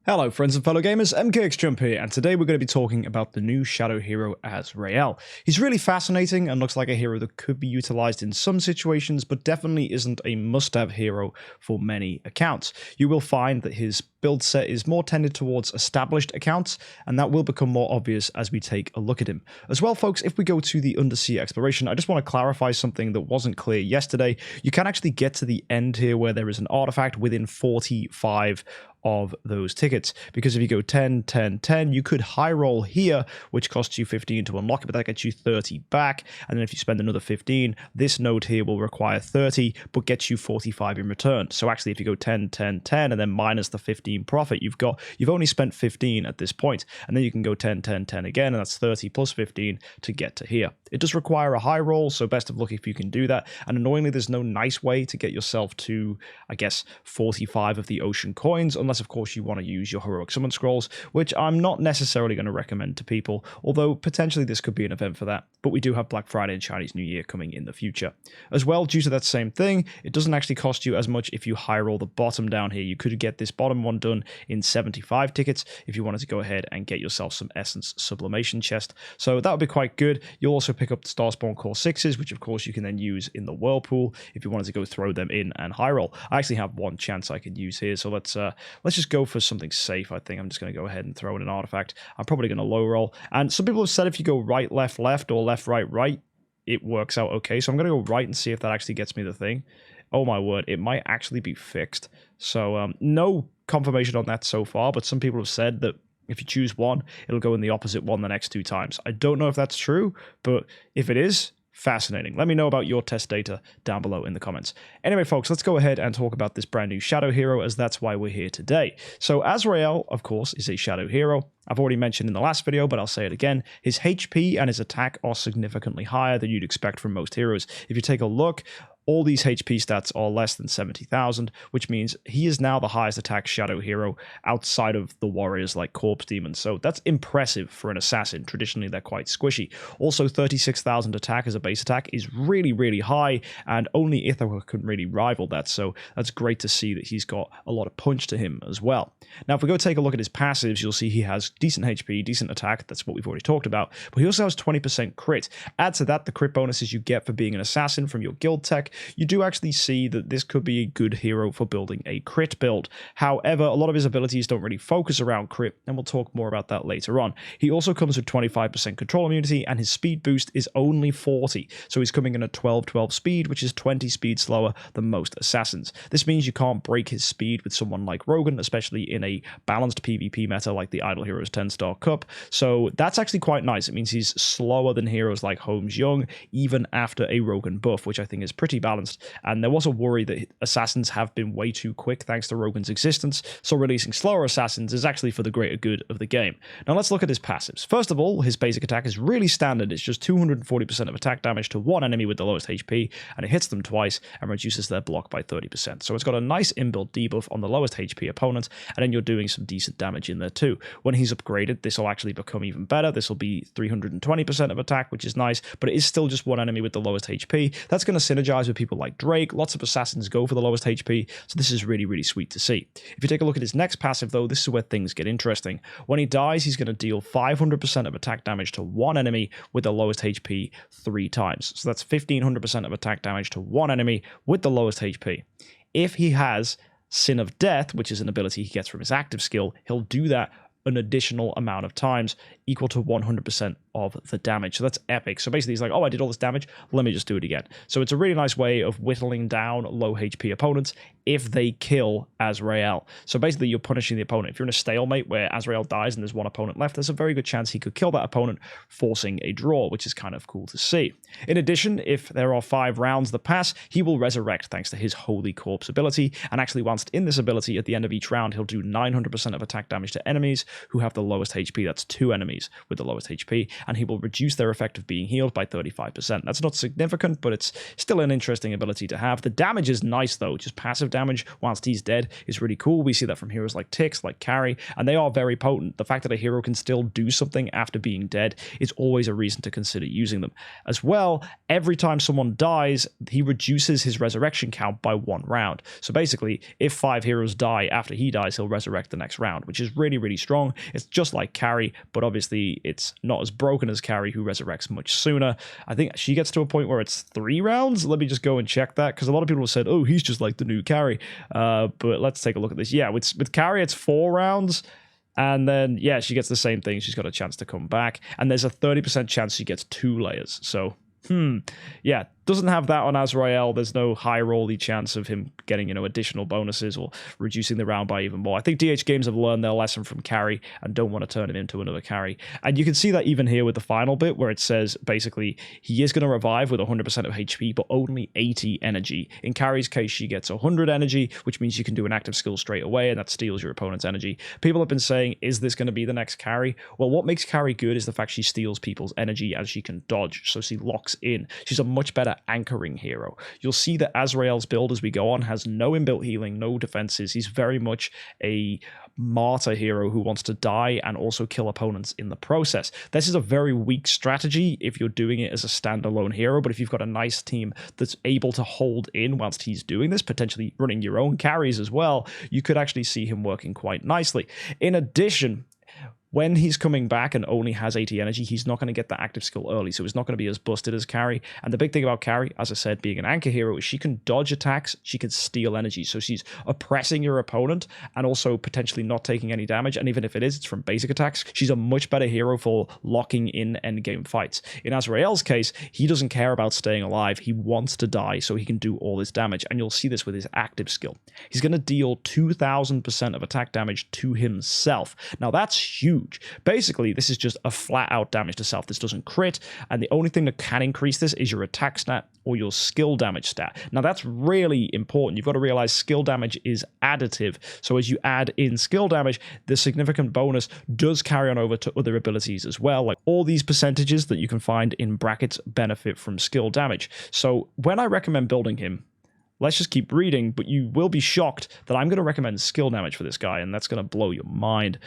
Hello friends and fellow gamers, MKxJUMP here, and today we're going to be talking about the new shadow hero AZRAEL. He's really fascinating and looks like a hero that could be utilized in some situations, but definitely isn't a must-have hero for many accounts. You will find that his build set is more tended towards established accounts, and that will become more obvious as we take a look at him. As well, folks, if we go to the undersea exploration, I just want to clarify something that wasn't clear yesterday. You can actually get to the end here where there is an artifact within 45 of those tickets, because if you go 10, 10, 10, you could high roll here, which costs you 15 to unlock it, but that gets you 30 back, and then if you spend another 15, this node here will require 30, but gets you 45 in return. So actually, if you go 10, 10, 10, and then minus the 15 profit you've only spent 15 at this point, and then you can go 10, 10, 10 again, and that's 30 plus 15 to get to here. It does require a high roll, so best of luck if you can do that, and annoyingly, there's no nice way to get yourself to, I guess, 45 of the ocean coins, unless of course you want to use your heroic summon scrolls, which I'm not necessarily going to recommend to people, although potentially this could be an event for that, but we do have Black Friday and Chinese New Year coming in the future. As well, due to that same thing, it doesn't actually cost you as much if you high roll the bottom down here. You could get this bottom one done in 75 tickets if you wanted to go ahead and get yourself some Essence Sublimation chest, so that would be quite good. You'll also pick up the Starspawn Core 6s, which of course you can then use in the Whirlpool if you wanted to go throw them in and high roll. I actually have one chance I could use here, so let's just go for something safe. I think I'm just going to go ahead and throw in an artifact. I'm probably going to low roll, and some people have said if you go right, left, left, or left, right, right, it works out okay, so I'm going to go right and see if that actually gets me the thing. Oh my word, it might actually be fixed. So no confirmation on that so far, but some people have said that if you choose one, it'll go in the opposite one the next 2 times. I don't know if that's true, but if it is, fascinating. Let me know about your test data down below in the comments. Anyway, folks, let's go ahead and talk about this brand new shadow hero, as that's why we're here today. So AZRAEL, of course, is a shadow hero. I've already mentioned in the last video, but I'll say it again. His HP and his attack are significantly higher than you'd expect from most heroes. If you take a look, all these HP stats are less than 70,000, which means he is now the highest attack shadow hero outside of the warriors like Corpse Demons. So that's impressive for an assassin. Traditionally, they're quite squishy. Also, 36,000 attack as a base attack is really, really high, and only Ithaca can really rival that. So that's great to see that he's got a lot of punch to him as well. Now, if we go take a look at his passives, you'll see he has decent HP, decent attack. That's what we've already talked about. But he also has 20% crit. Add to that the crit bonuses you get for being an assassin from your guild tech. You do actually see that this could be a good hero for building a crit build. However, a lot of his abilities don't really focus around crit, and we'll talk more about that later on. He also comes with 25% control immunity, and his speed boost is only 40. So he's coming in at 12 speed, which is 20 speed slower than most assassins. This means you can't break his speed with someone like Rogan, especially in a balanced PvP meta like the Idle Heroes 10-star Cup. So that's actually quite nice. It means he's slower than heroes like Holmes Young, even after a Rogan buff, which I think is pretty balanced. And there was a worry that assassins have been way too quick thanks to Rogan's existence, so releasing slower assassins is actually for the greater good of the game. Now let's look at his passives. First of all, his basic attack is really standard. It's just 240% of attack damage to one enemy with the lowest HP, and it hits them twice and reduces their block by 30%. So it's got a nice inbuilt debuff on the lowest HP opponent, and then you're doing some decent damage in there too. When he's upgraded, this will actually become even better. This will be 320% of attack, which is nice, but it is still just one enemy with the lowest HP. That's going to synergize with people like Drake. Lots of assassins go for the lowest HP, so this is really, really sweet to see. If you take a look at his next passive, though, this is where things get interesting. When he dies, he's going to deal 500% of attack damage to one enemy with the lowest HP 3 times. So that's 1500% of attack damage to one enemy with the lowest HP. If he has Sin of Death, which is an ability he gets from his active skill, he'll do that an additional amount of times, equal to 100% of the damage. So that's epic. So basically he's like, oh, I did all this damage, let me just do it again. So it's a really nice way of whittling down low HP opponents if they kill AZRAEL. So basically you're punishing the opponent. If you're in a stalemate where AZRAEL dies and there's one opponent left, there's a very good chance he could kill that opponent, forcing a draw, which is kind of cool to see. In addition, if there are 5 rounds that pass, he will resurrect thanks to his Holy Corpse ability, and actually whilst in this ability, at the end of each round, he'll do 900% of attack damage to enemies who have the lowest HP. That's 2 enemies with the lowest HP, and he will reduce their effect of being healed by 35%. That's not significant, but it's still an interesting ability to have. The damage is nice though, just passive damage whilst he's dead is really cool. We see that from heroes like Tix, like Carrie, and they are very potent. The fact that a hero can still do something after being dead is always a reason to consider using them. As well, every time someone dies, he reduces his resurrection count by 1 round. So basically, if 5 heroes die after he dies, he'll resurrect the next round, which is really, really strong. It's just like Carrie, but obviously it's not as broken as Carrie, who resurrects much sooner. I think she gets to a point where it's 3 rounds. Let me just go and check that, because a lot of people have said, oh, he's just like the new Carrie. But let's take a look at this. Yeah, with Carrie, it's 4 rounds. And then, yeah, she gets the same thing. She's got a chance to come back. And there's a 30% chance she gets 2 layers. So, yeah, doesn't have that on AZRAEL. There's no high rolly chance of him getting, additional bonuses or reducing the round by even more. I think DH Games have learned their lesson from Carrie and don't want to turn him into another Carrie. And you can see that even here with the final bit, where it says basically he is going to revive with 100% of HP, but only 80 energy. In Carrie's case, she gets 100 energy, which means you can do an active skill straight away, and that steals your opponent's energy. People have been saying, is this going to be the next Carrie? Well, what makes Carrie good is the fact she steals people's energy and she can dodge, so she locks in. She's a much better anchoring hero. You'll see that AZRAEL's build as we go on has no inbuilt healing, no defenses. He's very much a martyr hero who wants to die and also kill opponents in the process. This is a very weak strategy if you're doing it as a standalone hero, but if you've got a nice team that's able to hold in whilst he's doing this, potentially running your own carries as well, you could actually see him working quite nicely. In addition, when he's coming back and only has 80 energy, he's not going to get that active skill early, so he's not going to be as busted as Carrie. And the big thing about Carrie, as I said, being an anchor hero, is she can dodge attacks, she can steal energy, so she's oppressing your opponent and also potentially not taking any damage, and even if it is, it's from basic attacks. She's a much better hero for locking in endgame fights. In AZRAEL's case, he doesn't care about staying alive, he wants to die so he can do all this damage, and you'll see this with his active skill. He's going to deal 2000% of attack damage to himself. Now that's huge. Basically, this is just a flat-out damage to self. This doesn't crit, and the only thing that can increase this is your attack stat or your skill damage stat. Now, that's really important. You've got to realize skill damage is additive, so as you add in skill damage, the significant bonus does carry on over to other abilities as well. Like all these percentages that you can find in brackets benefit from skill damage. So when I recommend building him, let's just keep reading, but you will be shocked that I'm going to recommend skill damage for this guy, and that's going to blow your mind.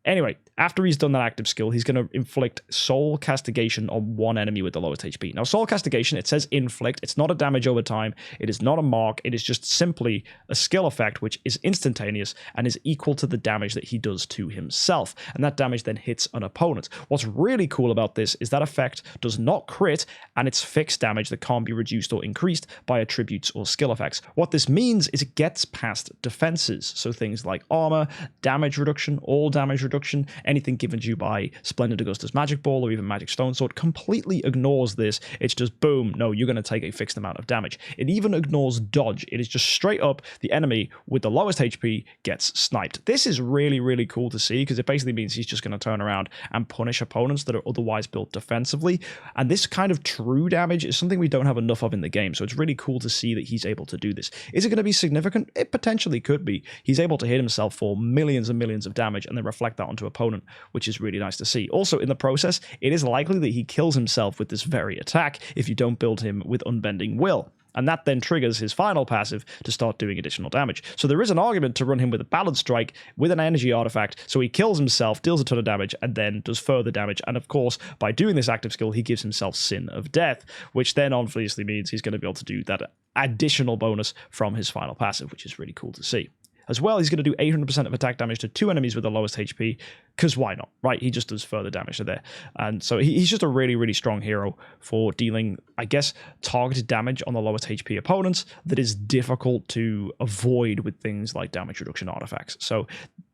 Anyway, after he's done that active skill, he's going to inflict Soul Castigation on 1 enemy with the lowest HP. Now, Soul Castigation, it says inflict. It's not a damage over time. It is not a mark. It is just simply a skill effect, which is instantaneous and is equal to the damage that he does to himself. And that damage then hits an opponent. What's really cool about this is that effect does not crit, and it's fixed damage that can't be reduced or increased by attributes or skill effects. What this means is it gets past defenses. So things like armor, damage reduction, all damage reduction, anything given to you by Splendid Augustus Magic Ball or even Magic Stone Sword completely ignores this. It's just boom, no, you're going to take a fixed amount of damage. It even ignores dodge. It is just straight up the enemy with the lowest HP gets sniped. This is really, really cool to see because it basically means he's just going to turn around and punish opponents that are otherwise built defensively. And this kind of true damage is something we don't have enough of in the game. So it's really cool to see that he's able to do this. Is it going to be significant? It potentially could be. He's able to hit himself for millions and millions of damage and then reflect that onto opponent, which is really nice to see. Also, in the process, it is likely that he kills himself with this very attack if you don't build him with Unbending Will. And that then triggers his final passive to start doing additional damage. So there is an argument to run him with a Balance Strike with an energy artifact, so he kills himself, deals a ton of damage, and then does further damage. And of course, by doing this active skill, he gives himself Sin of Death, which then obviously means he's going to be able to do that additional bonus from his final passive, which is really cool to see. As well, he's going to do 800% of attack damage to 2 enemies with the lowest HP, because why not, right? He just does further damage to there. And so he's just a really, really strong hero for dealing, I guess, targeted damage on the lowest HP opponents that is difficult to avoid with things like damage reduction artifacts. So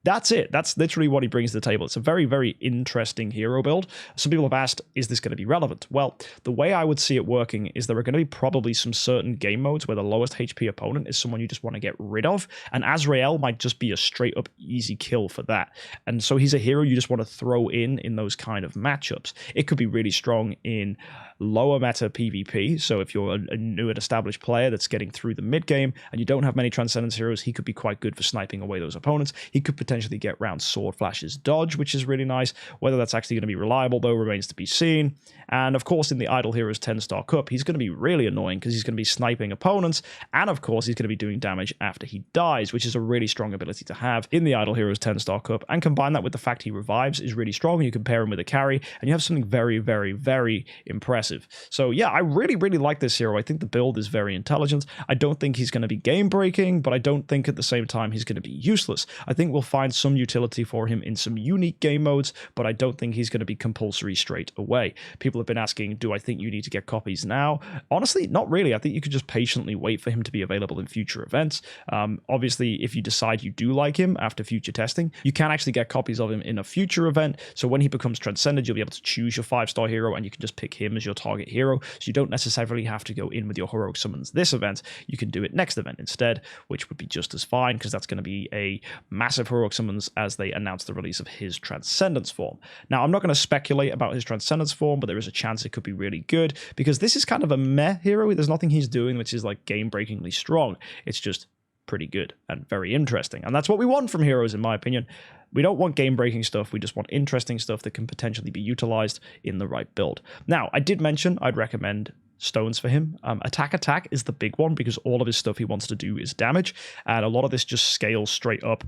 that's it. That's literally what he brings to the table. It's a very, very interesting hero build. Some people have asked, is this going to be relevant? Well, the way I would see it working is there are going to be probably some certain game modes where the lowest HP opponent is someone you just want to get rid of, and AZRAEL might just be a straight up easy kill for that. And so he's a hero hero you just want to throw in those kind of matchups. It could be really strong in lower meta PvP. So if you're a new and established player that's getting through the mid game and you don't have many Transcendence heroes, he could be quite good for sniping away those opponents. He could potentially get round Sword Flash's dodge, which is really nice. Whether that's actually going to be reliable, though, remains to be seen. And of course, in the Idle Heroes 10-star Cup, he's going to be really annoying because he's going to be sniping opponents. And of course, he's going to be doing damage after he dies, which is a really strong ability to have in the Idle Heroes 10-star Cup. And combine that with the fact he revives is really strong. And you can pair him with a carry, and you have something very, very, very impressive. So yeah, I really, really like this hero. I think the build is very intelligent. I don't think he's going to be game-breaking, but I don't think at the same time he's going to be useless. I think we'll find some utility for him in some unique game modes, but I don't think he's going to be compulsory straight away. People have been asking, do I think you need to get copies now? Honestly, not really. I think you could just patiently wait for him to be available in future events. Obviously, if you decide you do like him after future testing, you can actually get copies of him in a future event. So when he becomes Transcended, you'll be able to choose your 5-star hero, and you can just pick him as your target hero. So you don't necessarily have to go in with your heroic summons this event. You can do it next event instead, which would be just as fine, because that's going to be a massive heroic summons as they announce the release of his Transcendence form. Now, I'm not going to speculate about his Transcendence form, but there is a chance it could be really good, because this is kind of a meh hero. There's nothing he's doing which is like game-breakingly strong. It's just pretty good and very interesting. And that's what we want from heroes, in my opinion. We don't want game-breaking stuff. We just want interesting stuff that can potentially be utilized in the right build. Now, I did mention I'd recommend stones for him. Attack is the big one, because all of his stuff he wants to do is damage, and a lot of this just scales straight up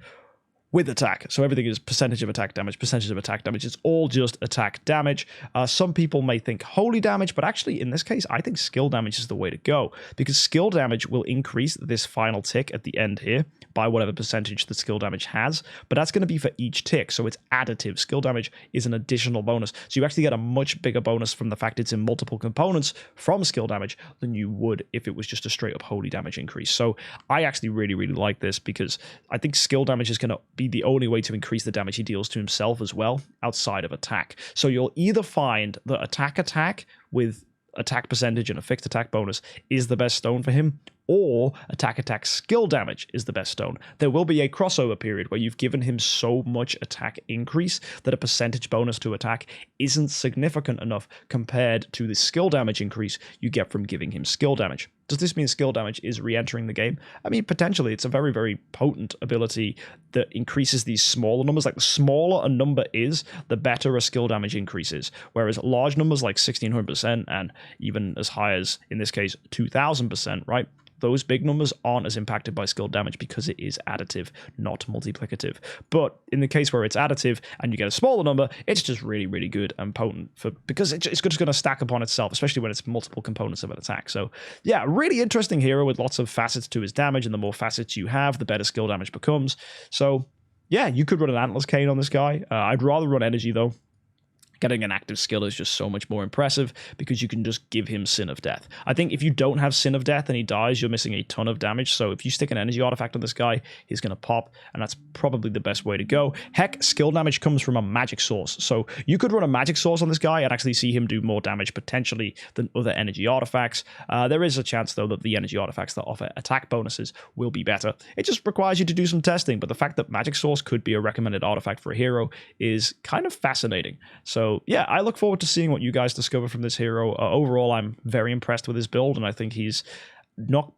with attack. So everything is percentage of attack damage, percentage of attack damage. It's all just attack damage. Some people may think holy damage, but actually in this case, I think skill damage is the way to go, because skill damage will increase this final tick at the end here by whatever percentage the skill damage has, but that's going to be for each tick, so it's additive. Skill damage is an additional bonus, so you actually get a much bigger bonus from the fact it's in multiple components from skill damage than you would if it was just a straight up holy damage increase. So I actually really, really like this, because I think skill damage is going to be the only way to increase the damage he deals to himself as well, outside of attack. So you'll either find that attack with attack percentage and a fixed attack bonus is the best stone for him, or attack skill damage is the best stone. There will be a crossover period where you've given him so much attack increase that a percentage bonus to attack isn't significant enough compared to the skill damage increase you get from giving him skill damage. Does this mean skill damage is re-entering the game? I mean, potentially. It's a very, very potent ability that increases these smaller numbers. Like, the smaller a number is, the better a skill damage increases. Whereas large numbers like 1600% and even as high as, in this case, 2000%, right? Those big numbers aren't as impacted by skill damage because it is additive, not multiplicative. But in the case where it's additive and you get a smaller number, it's just really, really good and potent because it's just going to stack upon itself, especially when it's multiple components of an attack. So yeah, really interesting hero with lots of facets to his damage, and the more facets you have, the better skill damage becomes. So yeah, you could run an Antler's Cane on this guy. I'd rather run Energy though. Getting an active skill is just so much more impressive because you can just give him Sin of Death. I think if you don't have Sin of Death and he dies, you're missing a ton of damage. So if you stick an energy artifact on this guy, he's going to pop, and that's probably the best way to go. Heck, skill damage comes from a magic source. So you could run a magic source on this guy and actually see him do more damage potentially than other energy artifacts. There is a chance, though, that the energy artifacts that offer attack bonuses will be better. It just requires you to do some testing, but the fact that magic source could be a recommended artifact for a hero is kind of fascinating. So yeah, I look forward to seeing what you guys discover from this hero. Overall, I'm very impressed with his build, and I think he's not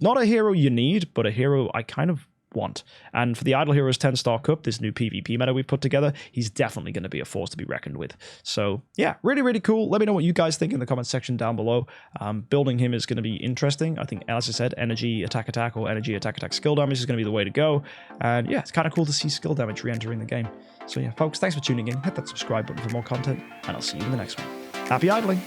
a hero you need, but a hero I kind of want. And for the Idle Heroes 10-star Cup, this new PvP meta we've put together, he's definitely going to be a force to be reckoned with. So yeah, really, really cool. Let me know what you guys think in the comment section down below. Building him is going to be interesting. I think, as I said, energy attack or energy attack skill damage is going to be the way to go. And yeah, it's kind of cool to see skill damage re-entering the game. So yeah, folks, thanks for tuning in. Hit that subscribe button for more content, and I'll see you in the next one. Happy idling!